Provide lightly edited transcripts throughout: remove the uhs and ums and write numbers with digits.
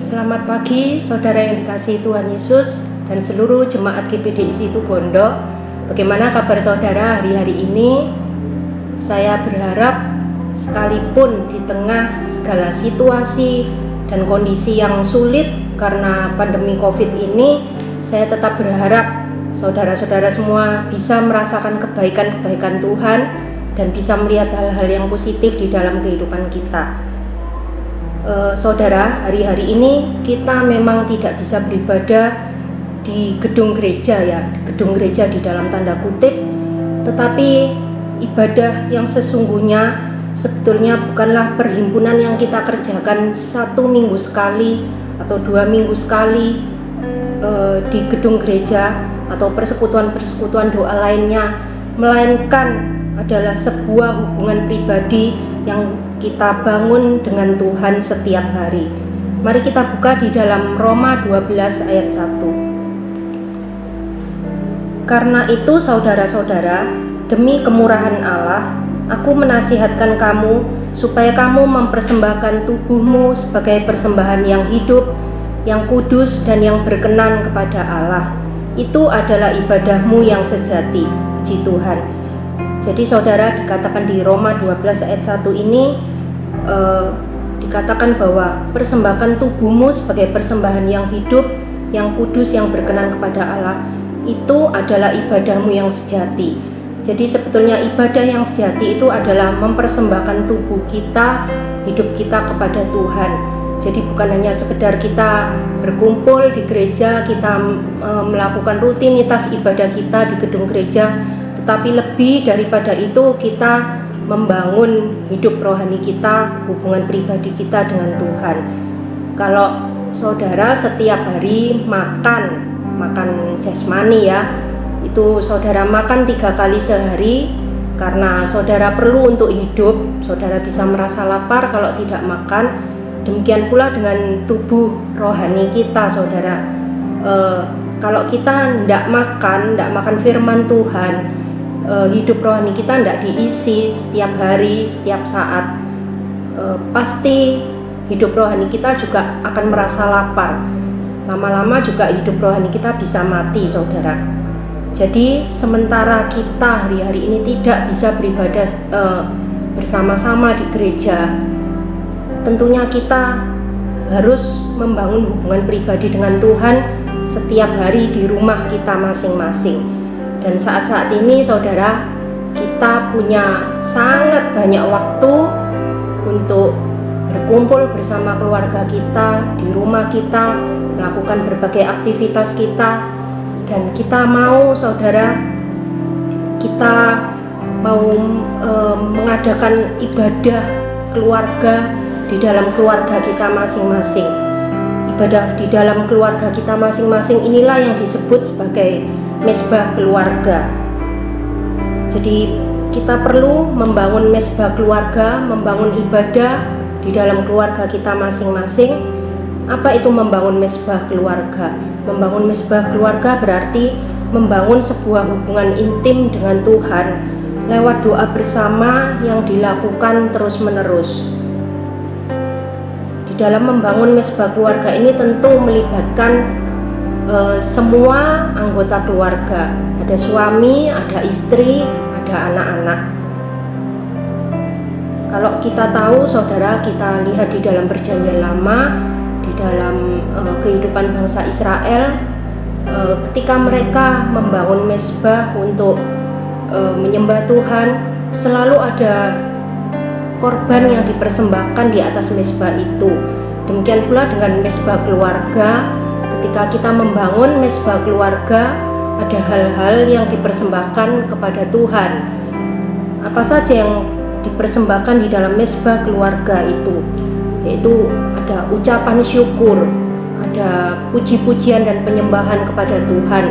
Selamat pagi saudara yang dikasihi Tuhan Yesus dan seluruh jemaat GPDI Situbondo. Bagaimana kabar saudara hari-hari ini? Saya berharap sekalipun di tengah segala situasi dan kondisi yang sulit karena pandemi COVID ini, saya tetap berharap saudara-saudara semua bisa merasakan kebaikan-kebaikan Tuhan dan bisa melihat hal-hal yang positif di dalam kehidupan kita. Saudara, hari-hari ini kita memang tidak bisa beribadah di gedung gereja ya, gedung gereja di dalam tanda kutip, tetapi ibadah yang sesungguhnya sebetulnya bukanlah perhimpunan yang kita kerjakan 1 minggu sekali atau 2 minggu sekali di gedung gereja atau persekutuan-persekutuan doa lainnya, melainkan adalah sebuah hubungan pribadi yang kita bangun dengan Tuhan setiap hari. Mari kita buka di dalam Roma 12 ayat 1. Karena itu saudara-saudara, demi kemurahan Allah, aku menasihatkan kamu supaya kamu mempersembahkan tubuhmu sebagai persembahan yang hidup, yang kudus dan yang berkenan kepada Allah. Itu adalah ibadahmu yang sejati. Puji Tuhan. Jadi saudara, dikatakan di Roma 12 ayat 1 ini dikatakan bahwa persembahkan tubuhmu sebagai persembahan yang hidup, yang kudus, yang berkenan kepada Allah. Itu adalah ibadahmu yang sejati. Jadi sebetulnya ibadah yang sejati itu adalah mempersembahkan tubuh kita, hidup kita kepada Tuhan. Jadi bukan hanya sekedar kita berkumpul di gereja, kita melakukan rutinitas ibadah kita di gedung gereja, tetapi lebih daripada itu kita membangun hidup rohani kita, hubungan pribadi kita dengan Tuhan. Kalau saudara setiap hari makan jasmani ya, itu saudara makan 3 kali sehari karena saudara perlu untuk hidup, saudara bisa merasa lapar kalau tidak makan. Demikian pula dengan tubuh rohani kita, saudara. Kalau kita tidak makan firman Tuhan, hidup rohani kita tidak diisi setiap hari, setiap saat, pasti hidup rohani kita juga akan merasa lapar. Lama-lama juga hidup rohani kita bisa mati, saudara. Jadi sementara kita hari-hari ini tidak bisa beribadah bersama-sama di gereja, tentunya kita harus membangun hubungan pribadi dengan Tuhan setiap hari di rumah kita masing-masing. Dan saat-saat ini saudara, kita punya sangat banyak waktu untuk berkumpul bersama keluarga kita, di rumah kita, melakukan berbagai aktivitas kita. Dan kita mau saudara, kita mau mengadakan ibadah keluarga di dalam keluarga kita masing-masing. Ibadah di dalam keluarga kita masing-masing inilah yang disebut sebagai mesbah keluarga. Jadi kita perlu membangun mesbah keluarga, membangun ibadah di dalam keluarga kita masing-masing. Apa itu membangun mesbah keluarga? Membangun mesbah keluarga berarti membangun sebuah hubungan intim dengan Tuhan lewat doa bersama yang dilakukan terus-menerus. Di dalam membangun mesbah keluarga ini tentu melibatkan semua anggota keluarga. Ada suami, ada istri, ada anak-anak. Kalau kita tahu saudara, kita lihat di dalam Perjanjian Lama, di dalam kehidupan bangsa Israel, ketika mereka membangun mesbah untuk menyembah Tuhan, selalu ada korban yang dipersembahkan di atas mesbah itu. Demikian pula dengan mesbah keluarga. Ketika kita membangun mesbah keluarga, ada hal-hal yang dipersembahkan kepada Tuhan. Apa saja yang dipersembahkan di dalam mesbah keluarga itu? Yaitu ada ucapan syukur, ada puji-pujian dan penyembahan kepada Tuhan,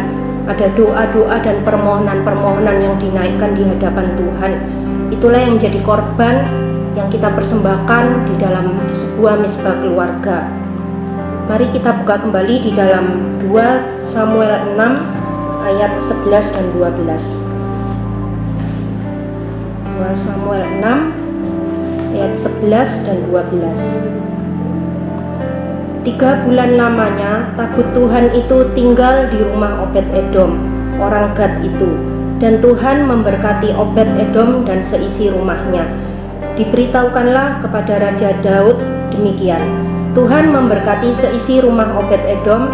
ada doa-doa dan permohonan-permohonan yang dinaikkan di hadapan Tuhan. Itulah yang menjadi korban yang kita persembahkan di dalam sebuah mesbah keluarga. Mari kita buka kembali di dalam 2 Samuel 6 ayat 11 dan 12. 2 Samuel 6 ayat 11 dan 12. 3 bulan lamanya tabut Tuhan itu tinggal di rumah Obed-Edom, orang Gad itu. Dan Tuhan memberkati Obed-Edom dan seisi rumahnya. Diberitahukanlah kepada Raja Daud demikian, Tuhan memberkati seisi rumah Obed-Edom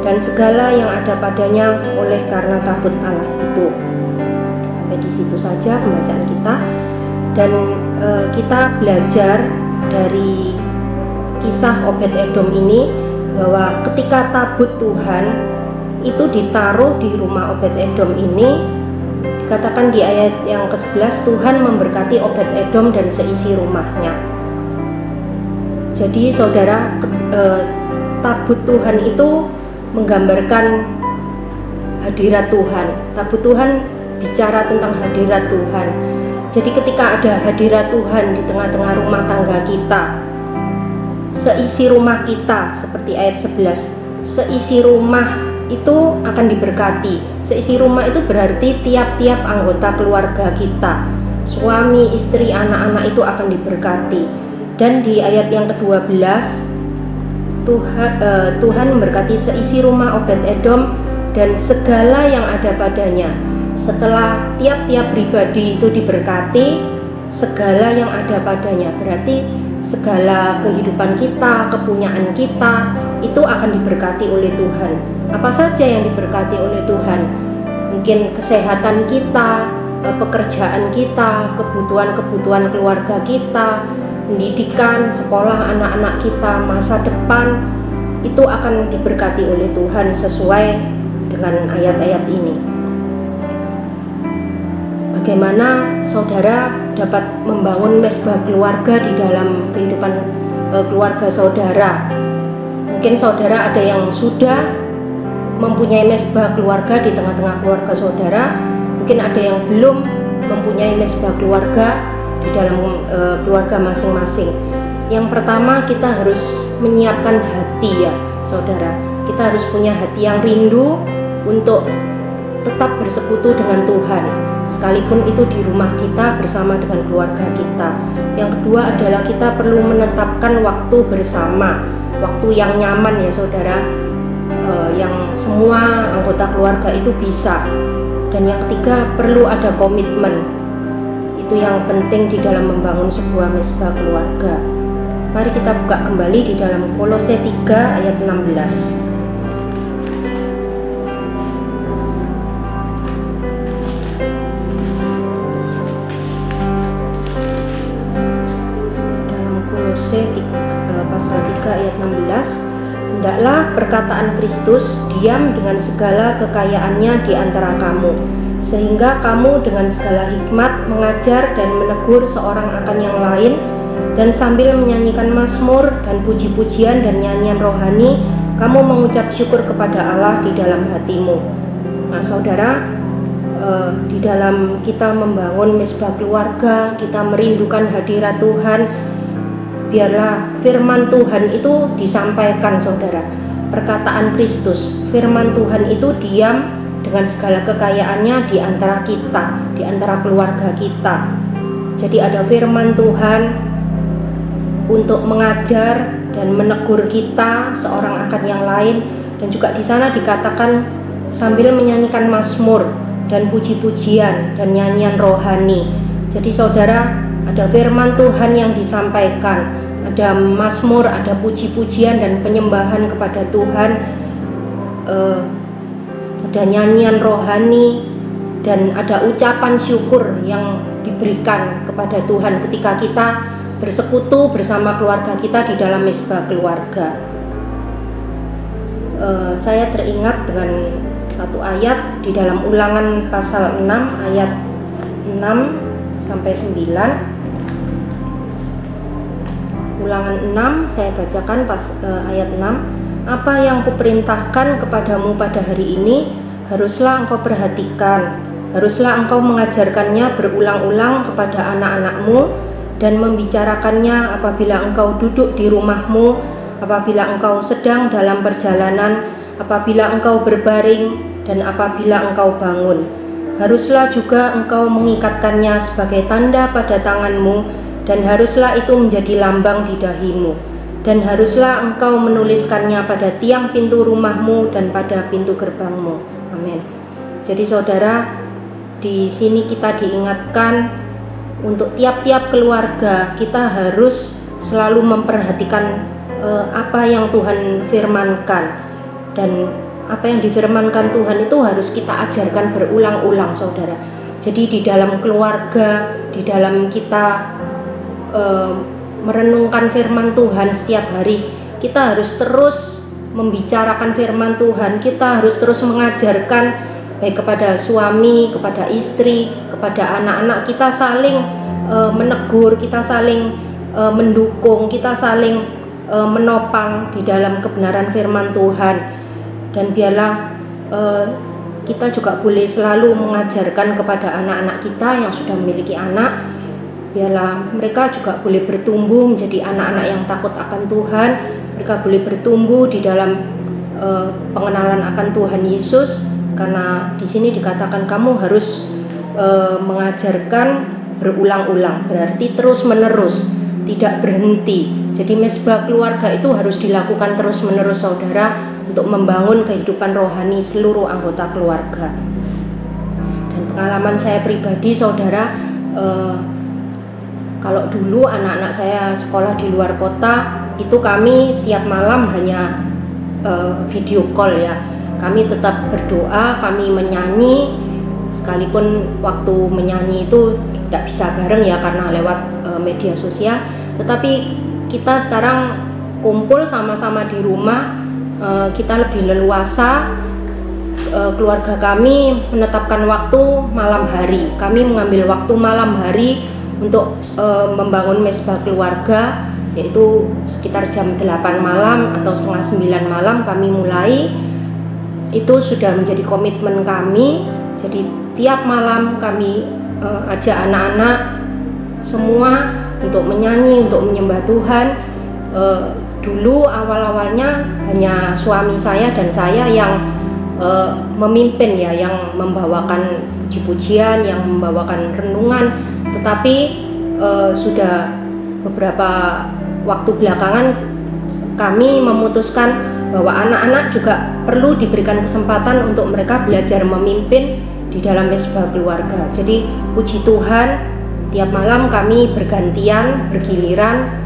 dan segala yang ada padanya oleh karena tabut Allah itu. Sampai di situ saja pembacaan kita. Dan kita belajar dari kisah Obed-Edom ini bahwa ketika tabut Tuhan itu ditaruh di rumah Obed-Edom ini, dikatakan di ayat yang ke-11, Tuhan memberkati Obed-Edom dan seisi rumahnya. Jadi saudara, tabut Tuhan itu menggambarkan hadirat Tuhan. Tabut Tuhan bicara tentang hadirat Tuhan. Jadi ketika ada hadirat Tuhan di tengah-tengah rumah tangga kita, seisi rumah kita, seperti ayat 11, seisi rumah itu akan diberkati. Seisi rumah itu berarti tiap-tiap anggota keluarga kita, suami, istri, anak-anak itu akan diberkati. Dan di ayat yang ke-12, Tuhan memberkati seisi rumah Obed-Edom dan segala yang ada padanya. Setelah tiap-tiap pribadi itu diberkati, segala yang ada padanya, berarti segala kehidupan kita, kepunyaan kita itu akan diberkati oleh Tuhan. Apa saja yang diberkati oleh Tuhan? Mungkin kesehatan kita, pekerjaan kita, kebutuhan-kebutuhan keluarga kita, pendidikan, sekolah anak-anak kita, masa depan itu akan diberkati oleh Tuhan sesuai dengan ayat-ayat ini. Bagaimana saudara dapat membangun mesbah keluarga di dalam kehidupan keluarga saudara? Mungkin saudara ada yang sudah mempunyai mesbah keluarga di tengah-tengah keluarga saudara, mungkin ada yang belum mempunyai mesbah keluarga di dalam keluarga masing-masing. Yang pertama, kita harus menyiapkan hati ya saudara. Kita harus punya hati yang rindu untuk tetap bersekutu dengan Tuhan, sekalipun itu di rumah kita bersama dengan keluarga kita. Yang kedua adalah kita perlu menetapkan waktu bersama, waktu yang nyaman ya saudara, yang semua anggota keluarga itu bisa. Dan yang ketiga, perlu ada komitmen. Itu yang penting di dalam membangun sebuah mesbah keluarga. Mari kita buka kembali di dalam Kolose 3 ayat 16. Pasal 3 ayat 16, hendaklah perkataan Kristus diam dengan segala kekayaannya di antara kamu, sehingga kamu dengan segala hikmat mengajar dan menegur seorang akan yang lain, dan sambil menyanyikan mazmur dan puji-pujian dan nyanyian rohani, kamu mengucap syukur kepada Allah di dalam hatimu. Nah saudara, di dalam kita membangun mesbah keluarga, kita merindukan hadirat Tuhan, biarlah firman Tuhan itu disampaikan saudara. Perkataan Kristus, firman Tuhan itu diam dengan segala kekayaannya di antara kita, di antara keluarga kita. Jadi ada firman Tuhan untuk mengajar dan menegur kita seorang akan yang lain. Dan juga di sana dikatakan sambil menyanyikan mazmur dan puji-pujian dan nyanyian rohani. Jadi saudara, ada firman Tuhan yang disampaikan, ada mazmur, ada puji-pujian dan penyembahan kepada Tuhan, ada nyanyian rohani, dan ada ucapan syukur yang diberikan kepada Tuhan ketika kita bersekutu bersama keluarga kita di dalam mesbah keluarga. Saya teringat dengan satu ayat di dalam Ulangan pasal 6 ayat 6 sampai 9. Ulangan 6 saya bacakan ayat 6. Apa yang kuperintahkan kepadamu pada hari ini haruslah engkau perhatikan, haruslah engkau mengajarkannya berulang-ulang kepada anak-anakmu dan membicarakannya apabila engkau duduk di rumahmu, apabila engkau sedang dalam perjalanan, apabila engkau berbaring, dan apabila engkau bangun. Haruslah juga engkau mengikatkannya sebagai tanda pada tanganmu, dan haruslah itu menjadi lambang di dahimu. Dan haruslah engkau menuliskannya pada tiang pintu rumahmu dan pada pintu gerbangmu. Amin. Jadi saudara, di sini kita diingatkan untuk tiap-tiap keluarga kita harus selalu memperhatikan apa yang Tuhan firmankan, dan apa yang difirmankan Tuhan itu harus kita ajarkan berulang-ulang saudara. Jadi di dalam keluarga, di dalam kita merenungkan firman Tuhan setiap hari, kita harus terus membicarakan firman Tuhan. Kita harus terus mengajarkan baik kepada suami, kepada istri, kepada anak-anak, kita saling menegur, kita saling mendukung, kita saling menopang di dalam kebenaran firman Tuhan. Dan biarlah kita juga boleh selalu mengajarkan kepada anak-anak kita yang sudah memiliki anak, biarlah mereka juga boleh bertumbuh menjadi anak-anak yang takut akan Tuhan. Mereka boleh bertumbuh di dalam pengenalan akan Tuhan Yesus, karena di sini dikatakan kamu harus mengajarkan berulang-ulang, berarti terus-menerus, tidak berhenti. Jadi mesbah keluarga itu harus dilakukan terus-menerus saudara, untuk membangun kehidupan rohani seluruh anggota keluarga. Dan pengalaman saya pribadi saudara, kalau dulu anak-anak saya sekolah di luar kota, itu kami tiap malam hanya video call ya. Kami tetap berdoa, kami menyanyi, sekalipun waktu menyanyi itu tidak bisa bareng ya karena lewat media sosial. Tetapi kita sekarang kumpul sama-sama di rumah, kita lebih leluasa. Keluarga kami menetapkan waktu malam hari. Kami mengambil waktu malam hari untuk membangun mesbah keluarga, yaitu sekitar jam 8 malam atau setengah 9 malam kami mulai. Itu sudah menjadi komitmen kami. Jadi tiap malam kami ajak anak-anak semua untuk menyanyi, untuk menyembah Tuhan. Dulu awal-awalnya hanya suami saya dan saya yang memimpin ya, yang membawakan puji-pujian, yang membawakan renungan. Tetapi sudah beberapa waktu belakangan kami memutuskan bahwa anak-anak juga perlu diberikan kesempatan untuk mereka belajar memimpin di dalam mesbah keluarga. Jadi puji Tuhan, tiap malam kami bergantian, bergiliran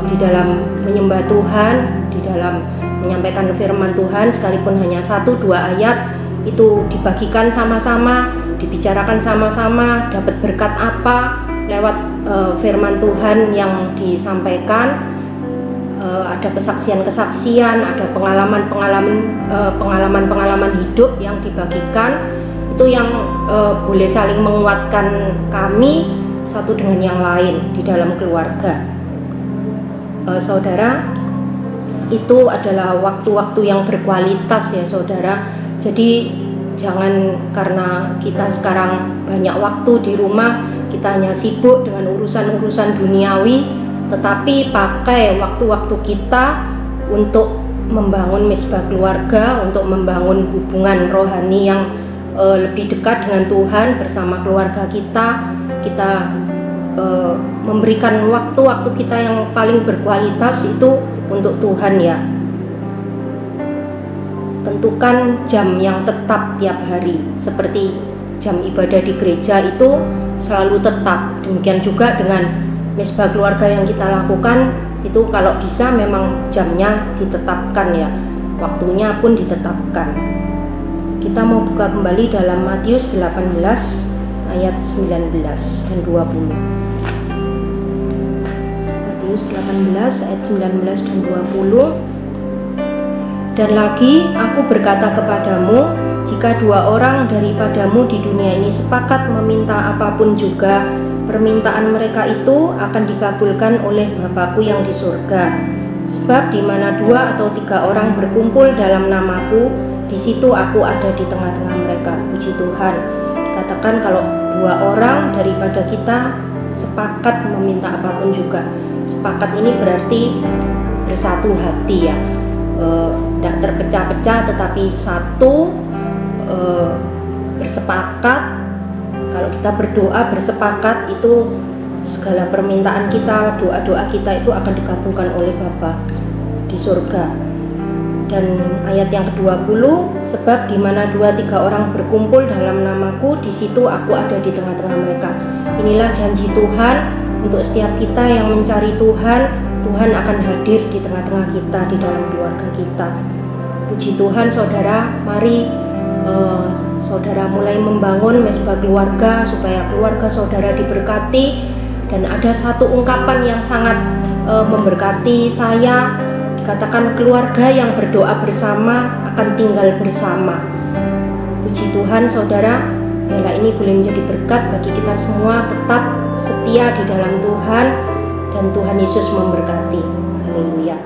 di dalam menyembah Tuhan, di dalam menyampaikan firman Tuhan, sekalipun hanya 1-2 ayat itu dibagikan sama-sama, dibicarakan sama-sama, dapat berkat apa lewat firman Tuhan yang disampaikan. Ada kesaksian-kesaksian, ada pengalaman hidup yang dibagikan, itu yang boleh saling menguatkan kami satu dengan yang lain di dalam keluarga. Saudara, itu adalah waktu-waktu yang berkualitas ya saudara. Jadi jangan karena kita sekarang banyak waktu di rumah, kita hanya sibuk dengan urusan-urusan duniawi, tetapi pakai waktu-waktu kita untuk membangun mesbah keluarga, untuk membangun hubungan rohani yang lebih dekat dengan Tuhan bersama keluarga kita. Kita memberikan waktu-waktu kita yang paling berkualitas itu untuk Tuhan ya. Tentukan jam yang tetap tiap hari, seperti jam ibadah di gereja itu selalu tetap. Demikian juga dengan mesbah keluarga yang kita lakukan itu, kalau bisa memang jamnya ditetapkan ya, waktunya pun ditetapkan. Kita mau buka kembali dalam Matius 18 ayat 19 dan 20. Matius 18 ayat 19 dan 20. Dan lagi aku berkata kepadamu, jika 2 orang daripadamu di dunia ini sepakat meminta apapun juga, permintaan mereka itu akan dikabulkan oleh Bapa-Ku yang di surga. Sebab di mana 2 atau 3 orang berkumpul dalam nama-Ku, di situ Aku ada di tengah-tengah mereka. Puji Tuhan. Dikatakan kalau 2 orang daripada kita sepakat meminta apapun juga. Sepakat ini berarti bersatu hati ya. Tidak terpecah-pecah, tetapi satu, bersepakat. Kalau kita berdoa bersepakat itu segala permintaan kita, doa-doa kita itu akan dikabulkan oleh Bapa di surga. Dan ayat yang ke-20, sebab di mana 2-3 orang berkumpul dalam namaku, di situ aku ada di tengah-tengah mereka. Inilah janji Tuhan untuk setiap kita yang mencari Tuhan. Tuhan akan hadir di tengah-tengah kita, di dalam keluarga kita. Puji Tuhan saudara, mari saudara mulai membangun mesbah keluarga supaya keluarga saudara diberkati. Dan ada satu ungkapan yang sangat memberkati saya, dikatakan keluarga yang berdoa bersama akan tinggal bersama. Puji Tuhan saudara, biarlah ini boleh menjadi berkat bagi kita semua, tetap setia di dalam Tuhan, dan Tuhan Yesus memberkati. Haleluya.